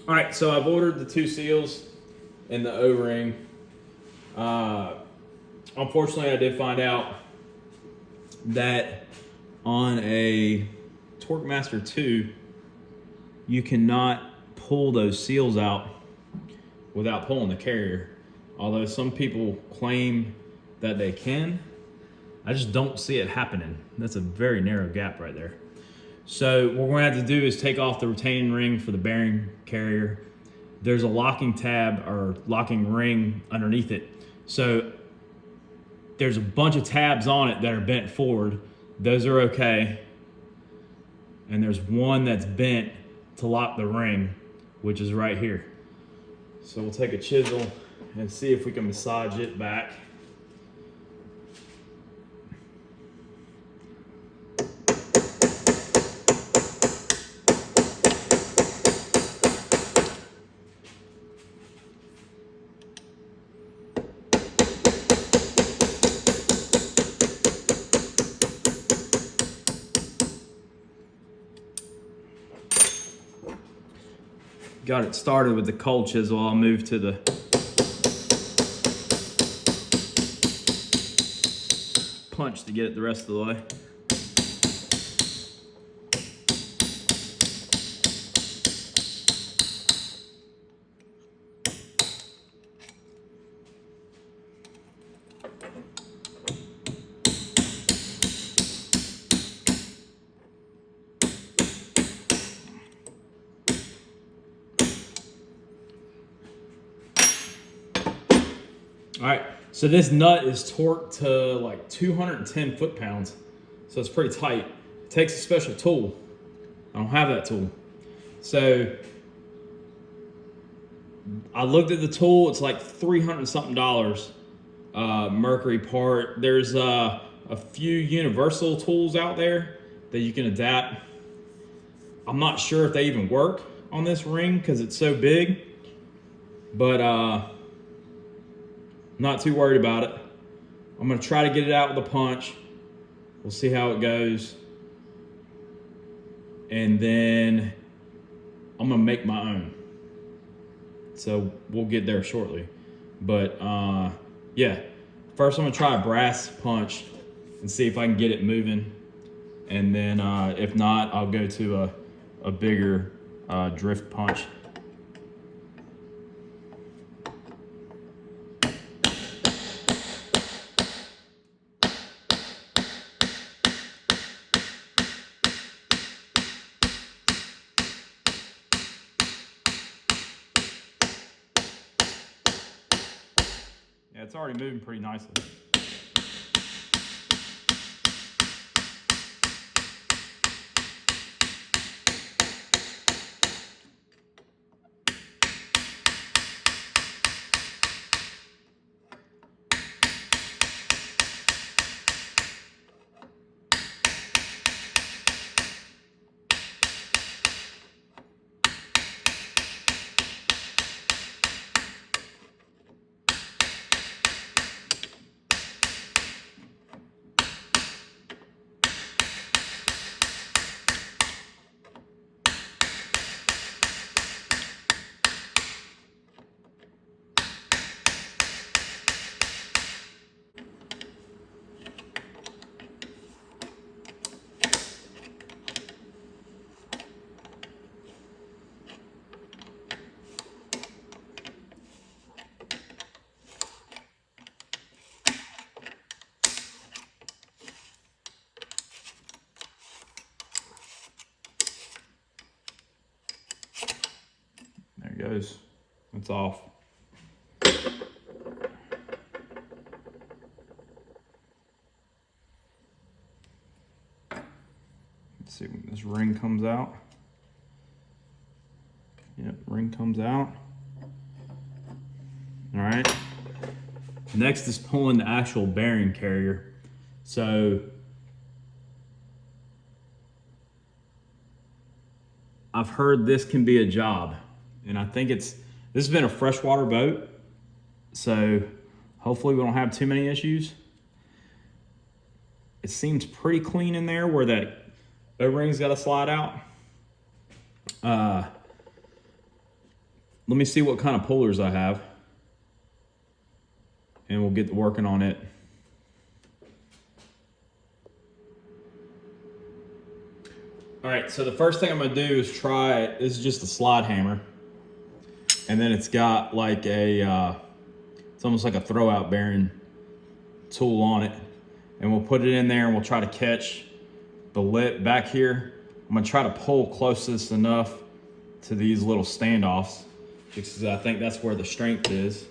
All right, so I've ordered the 2 seals and the O-ring. Unfortunately, I did find out that on a Torquemaster II, you cannot pull those seals out without pulling the carrier. Although some people claim that they can, I just don't see it happening. That's a very narrow gap right there. So what we're gonna have to do is take off the retaining ring for the bearing carrier. There's a locking tab or locking ring underneath it. So there's a bunch of tabs on it that are bent forward. Those are okay. And there's one that's bent to lock the ring, which is right here. So we'll take a chisel and see if we can massage it back. Got it started with the cold chisel. I'll move to the punch to get it the rest of the way. All right, so this nut is torqued to like 210 foot-pounds, so it's pretty tight. It takes a special tool. I don't have that tool. So I looked at the tool, it's like $300 something, Mercury part. There's a few universal tools out there that you can adapt. I'm not sure if they even work on this ring because it's so big, but not too worried about it. I'm gonna try to get it out with a punch. We'll see how it goes. And then I'm gonna make my own. So we'll get there shortly. But yeah, first I'm gonna try a brass punch and see if I can get it moving. And then if not, I'll go to a bigger drift punch. Yeah, it's already moving pretty nicely. There it goes. It's off. Let's see when this ring comes out. Yep, ring comes out. All right. Next is pulling the actual bearing carrier. So I've heard this can be a job, and I think this has been a freshwater boat, so hopefully we don't have too many issues. It seems pretty clean in there where that O-ring's got to slide out. let me see what kind of pullers I have, and we'll get working on it. All right, so the first thing I'm gonna do is try, this is just a slide hammer. And then it's got like a, it's almost like a throwout bearing tool on it. And we'll put it in there and we'll try to catch the lip back here. I'm gonna try to pull closest enough to these little standoffs, because I think that's where the strength is.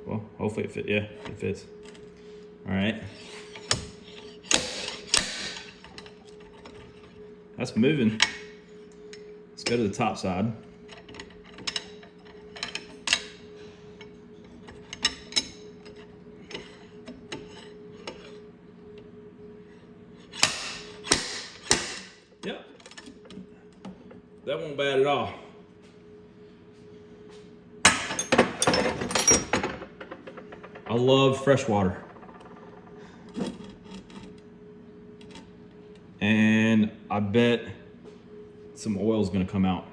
Well, hopefully it fits, yeah, it fits. All right. That's moving. Let's go to the top side. Yep. That won't bad at all. I love fresh water. And I bet some oil is gonna come out.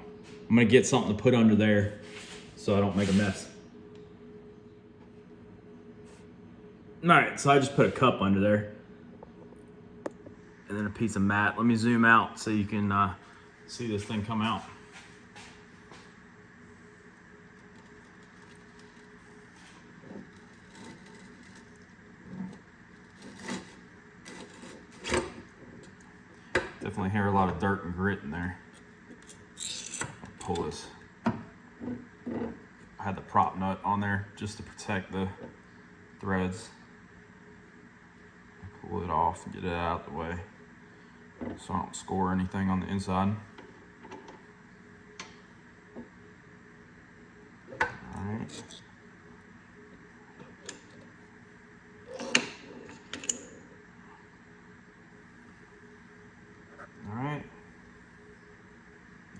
I'm gonna get something to put under there so I don't make a mess. All right, so I just put a cup under there and then a piece of mat. Let me zoom out so you can see this thing come out. Definitely hear a lot of dirt and grit in there. I'll pull this. I had the prop nut on there just to protect the threads. Pull it off and get it out of the way so I don't score anything on the inside. Alright. Alright.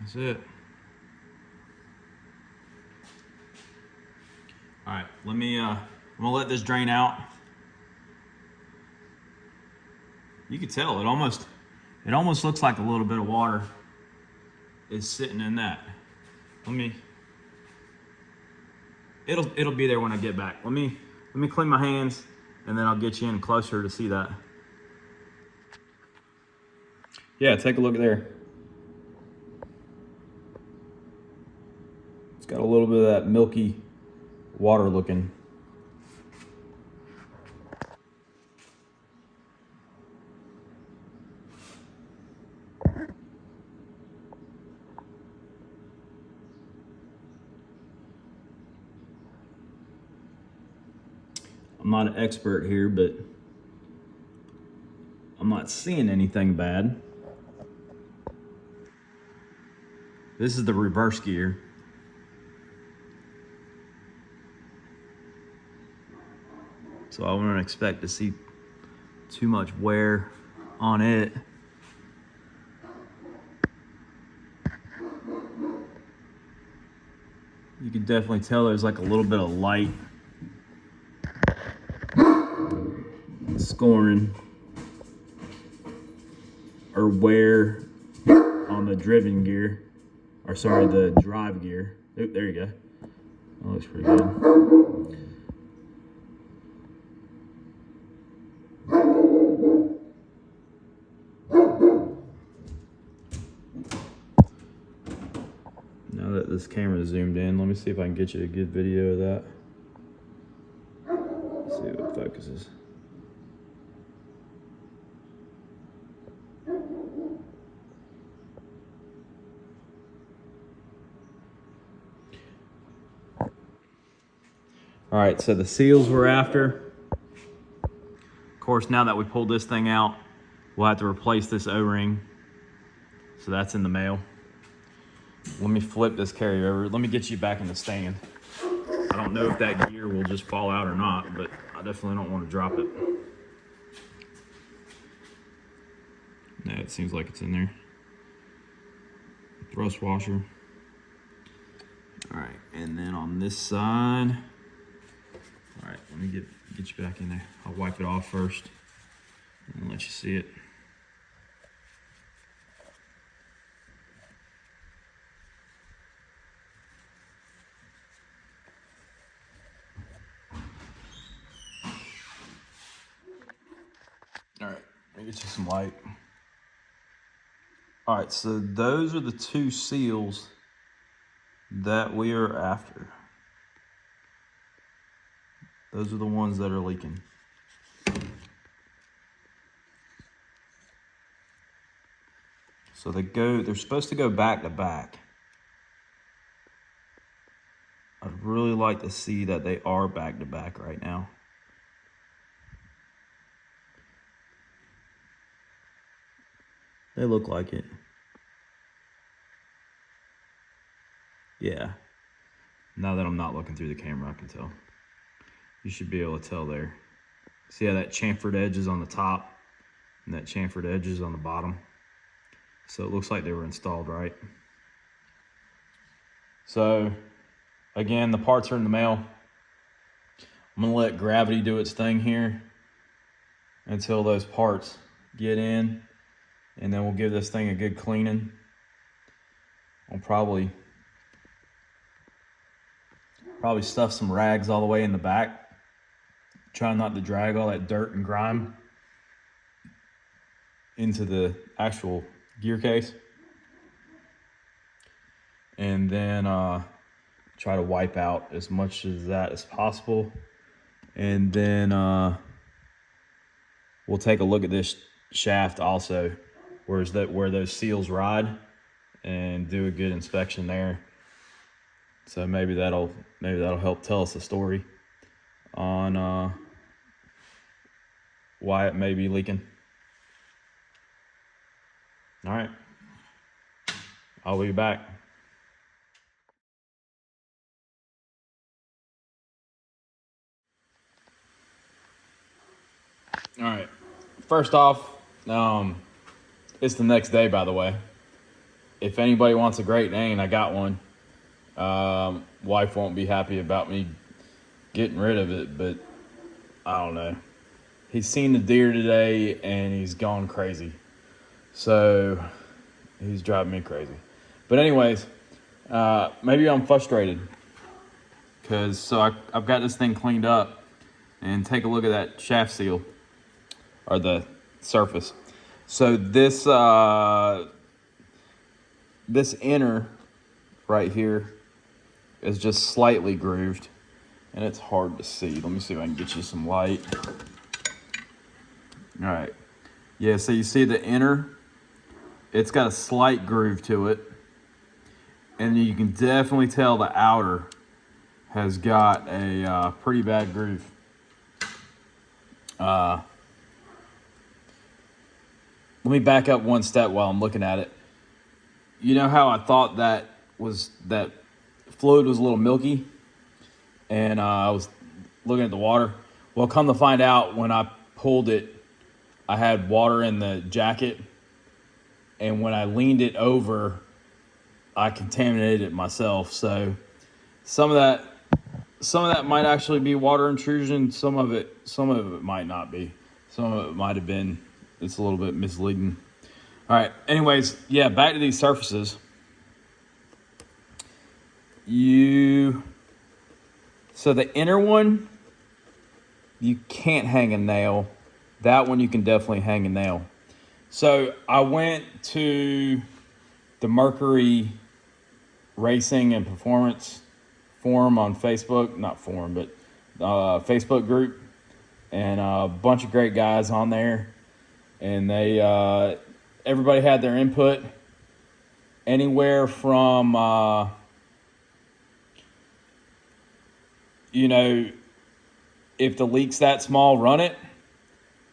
That's it. Alright, let me I'm gonna let this drain out. You can tell it almost looks like a little bit of water is sitting in that. It'll be there when I get back. Let me clean my hands and then I'll get you in closer to see that. Yeah, take a look there. It's got a little bit of that milky water looking. I'm not an expert here, but I'm not seeing anything bad. This is the reverse gear. So I wouldn't expect to see too much wear on it. You can definitely tell there's like a little bit of light scoring or wear on the driven gear, or sorry, the drive gear. Oh, there you go. That looks pretty good. Now that this camera is zoomed in, let me see if I can get you a good video of that. Let's see if it focuses. All right, so the seals we're after. Of course, now that we pulled this thing out, we'll have to replace this O-ring. So that's in the mail. Let me flip this carryover. Let me get you back in the stand. I don't know if that gear will just fall out or not, but I definitely don't want to drop it. No, it seems like it's in there. Thrust washer. All right, and then on this side, all right, let me get you back in there. I'll wipe it off first and let you see it. All right, let me get you some light. All right, so those are the two seals that we are after. Those are the ones that are leaking. So they're supposed to go back to back. I'd really like to see that they are back to back right now. They look like it. Yeah. Now that I'm not looking through the camera, I can tell. You should be able to tell there. See how that chamfered edge is on the top and that chamfered edge is on the bottom? So it looks like they were installed right. So again, the parts are in the mail. I'm gonna let gravity do its thing here until those parts get in, and then we'll give this thing a good cleaning. I'll probably stuff some rags all the way in the back. Try not to drag all that dirt and grime into the actual gear case. And then try to wipe out as much of that as possible. And then we'll take a look at this shaft also, where those seals ride, and do a good inspection there. So maybe that'll help tell us a story on why it may be leaking. All right, I'll be back. All right, first off, it's the next day, by the way. If anybody wants a Great Dane, I got one. Wife won't be happy about me getting rid of it, but I don't know. He's seen the deer today and he's gone crazy. So he's driving me crazy. But anyways, maybe I'm frustrated because I've got this thing cleaned up, and take a look at that shaft seal, or the surface. So this inner right here is just slightly grooved, and it's hard to see. Let me see if I can get you some light. All right. Yeah, so you see the inner, it's got a slight groove to it, and you can definitely tell the outer has got a pretty bad groove. Let me back up one step while I'm looking at it. You know how I thought that fluid was a little milky, and I was looking at the water? Well, come to find out, when I pulled it, I had water in the jacket, and when I leaned it over, I contaminated it myself. So some of that might actually be water intrusion. Some of it might not be. Some of it might have been. It's a little bit misleading. All right. Anyways, yeah, back to these surfaces. So the inner one, you can't hang a nail. That one you can definitely hang a nail. So I went to the Mercury Racing and Performance forum on Facebook, not forum, but Facebook group, and a bunch of great guys on there, and they everybody had their input, anywhere from if the leak's that small, run it,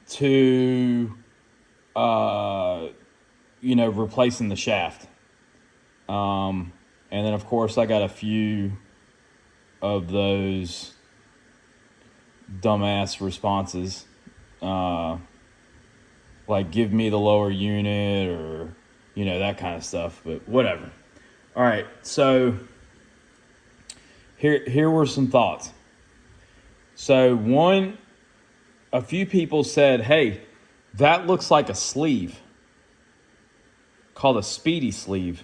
to replacing the shaft. And then of course I got a few of those dumbass responses, like give me the lower unit, or that kind of stuff, but whatever. All right, so here were some thoughts. So a few people said, hey, that looks like a sleeve called a speedy sleeve.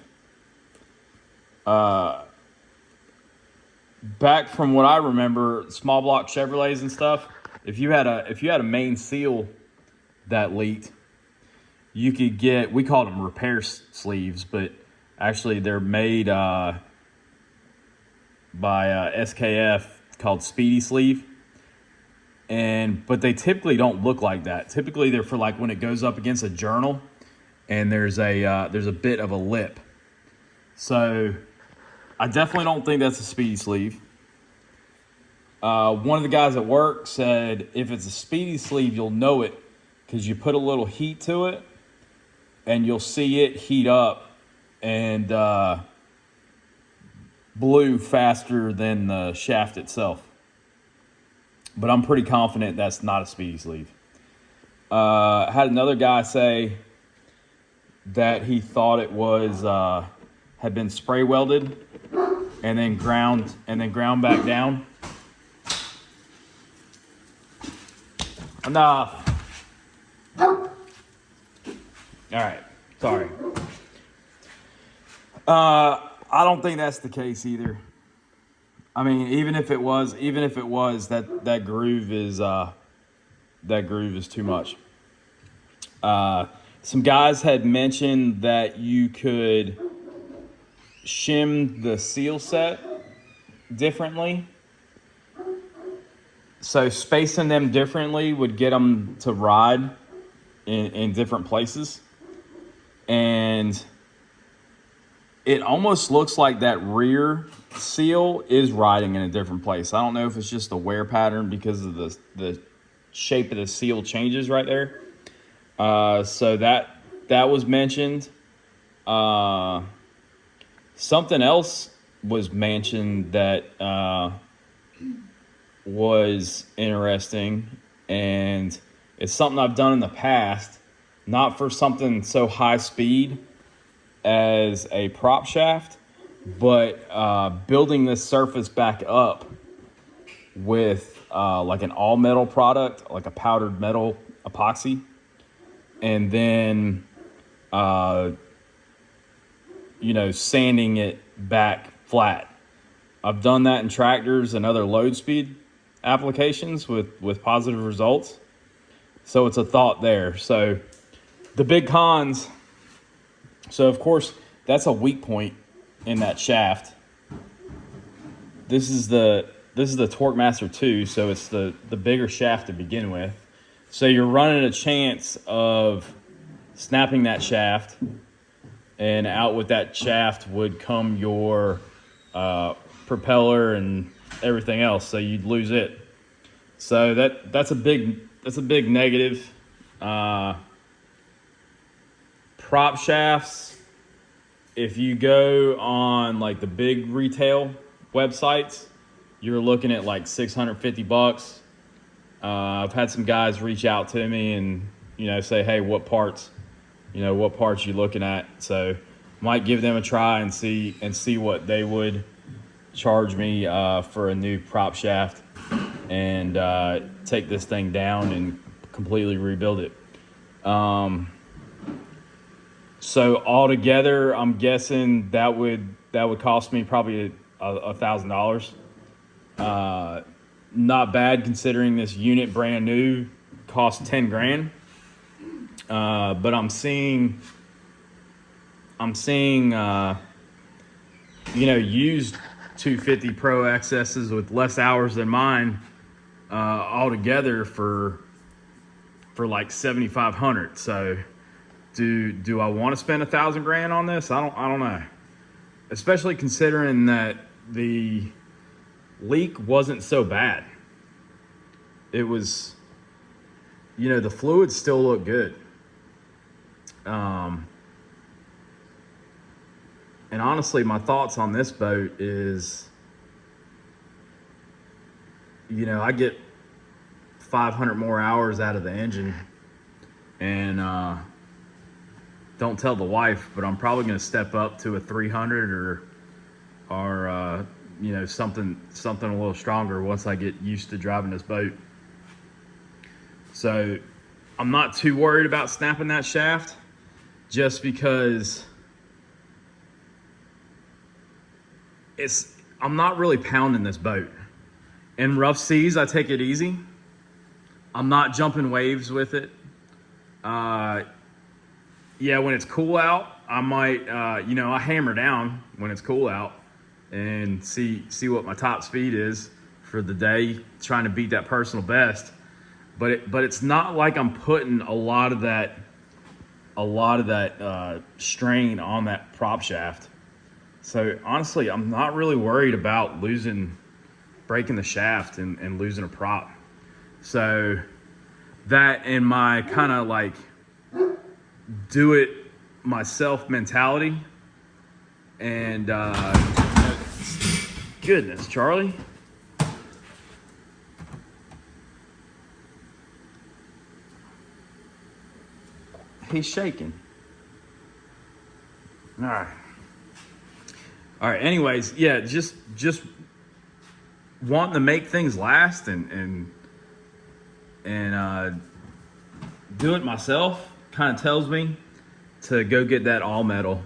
Back from what I remember, small block Chevrolets and stuff, if you had a main seal that leaked. You could get, we called them repair sleeves, but actually they're made by SKF, called Speedy Sleeve. But they typically don't look like that. Typically they're for like when it goes up against a journal and there's a bit of a lip. So I definitely don't think that's a Speedy Sleeve. One of the guys at work said if it's a Speedy Sleeve, you'll know it because you put a little heat to it and you'll see it heat up and blue faster than the shaft itself. But I'm pretty confident that's not a Speedy Sleeve. I had another guy say that he thought it was had been spray welded and then ground back down. Enough. All right, sorry. I don't think that's the case either. I mean, even if it was, that groove is too much. Some guys had mentioned that you could shim the seal set differently. So spacing them differently would get them to ride in different places. And it almost looks like that rear seal is riding in a different place. I don't know if it's just a wear pattern because of the shape of the seal changes right there. So that was mentioned. Something else was mentioned that was interesting, and it's something I've done in the past, not for something so high speed as a prop shaft, but building this surface back up with like an all metal product, like a powdered metal epoxy, and then sanding it back flat. I've done that in tractors and other load speed applications with positive results. So it's a thought there. So the big cons. So of course that's a weak point in that shaft. This is the Torquemaster II, so it's the bigger shaft to begin with. So you're running a chance of snapping that shaft, and out with that shaft would come your propeller and everything else, so you'd lose it. So that's a big negative. Prop shafts, if you go on like the big retail websites, you're looking at like $650. I've had some guys reach out to me and say, hey, what parts you looking at? So might give them a try and see what they would charge me for a new prop shaft, and take this thing down and completely rebuild it. So altogether, I'm guessing that would cost me probably $1,000. Not bad considering this unit brand new cost 10 grand. But I'm seeing used 250 Pro XSs with less hours than mine altogether for like 7,500. So do I want to spend 1,000 grand on this? I don't know. Especially considering that the leak wasn't so bad. It was, the fluids still look good. And honestly, my thoughts on this boat is, I get 500 more hours out of the engine, and don't tell the wife, but I'm probably going to step up to a 300 or something a little stronger once I get used to driving this boat. So I'm not too worried about snapping that shaft, just because I'm not really pounding this boat. In rough seas, I take it easy. I'm not jumping waves with it. Yeah, when it's cool out, I might, I hammer down when it's cool out and see what my top speed is for the day, trying to beat that personal best. But it's not like I'm putting a lot of that strain on that prop shaft. So honestly, I'm not really worried about breaking the shaft and losing a prop. So that and my kind of like do it myself mentality. And goodness, Charlie. He's shaking. All right. Anyways, yeah, just wanting to make things last and doing it myself kind of tells me to go get that all metal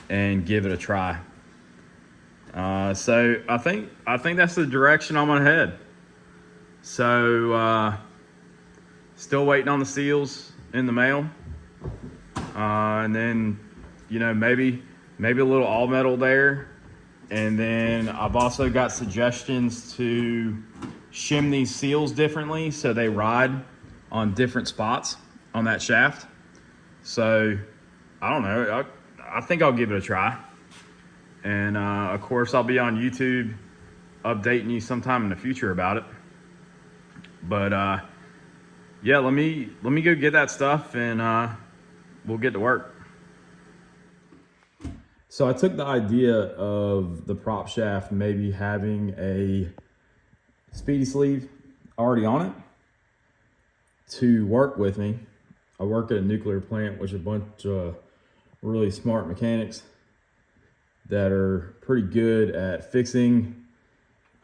and give it a try. So I think that's the direction I'm gonna head. So still waiting on the seals in the mail, and then maybe a little all metal there. And then I've also got suggestions to shim these seals differently so they ride on different spots on that shaft. So I don't know. I think I'll give it a try. And of course, I'll be on YouTube updating you sometime in the future about it. But yeah, let me go get that stuff and we'll get to work. So I took the idea of the prop shaft maybe having a speedy sleeve already on it to work with me. I work at a nuclear plant, which is a bunch of really smart mechanics that are pretty good at fixing,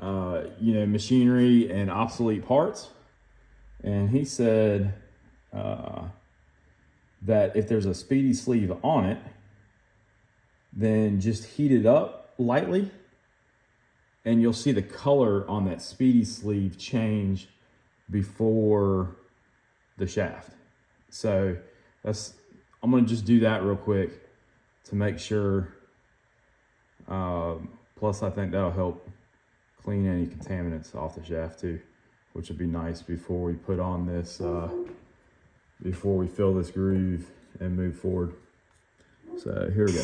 machinery and obsolete parts. And he said that if there's a speedy sleeve on it, then just heat it up lightly and you'll see the color on that speedy sleeve change before the shaft. So I'm gonna just do that real quick to make sure. Plus I think that'll help clean any contaminants off the shaft too, which would be nice before we put on this, before we fill this groove and move forward. So here we go.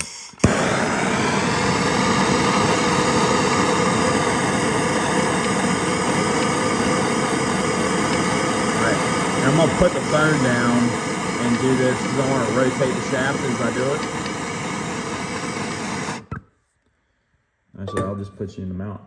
I'm gonna put the phone down and do this because I want to rotate the shaft as I do it. Actually, I'll just put you in the mount.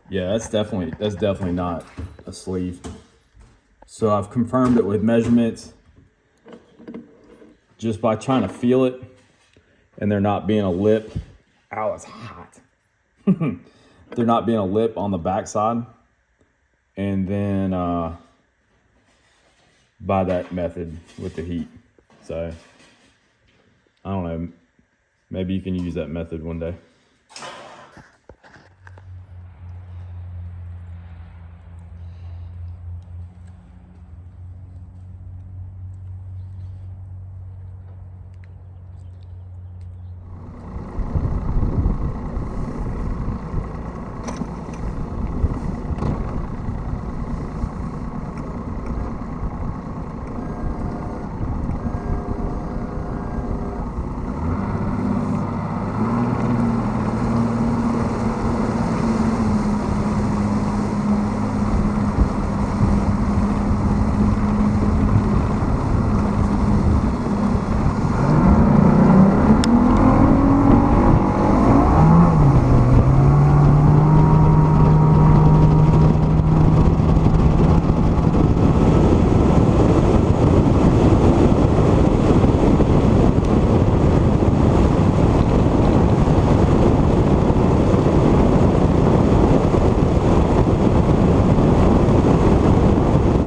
Yeah, that's definitely not a sleeve. So I've confirmed it with measurements just by trying to feel it and there not being a lip. Ow, it's hot. There not being a lip on the backside. And then by that method with the heat. So I don't know, maybe you can use that method one day.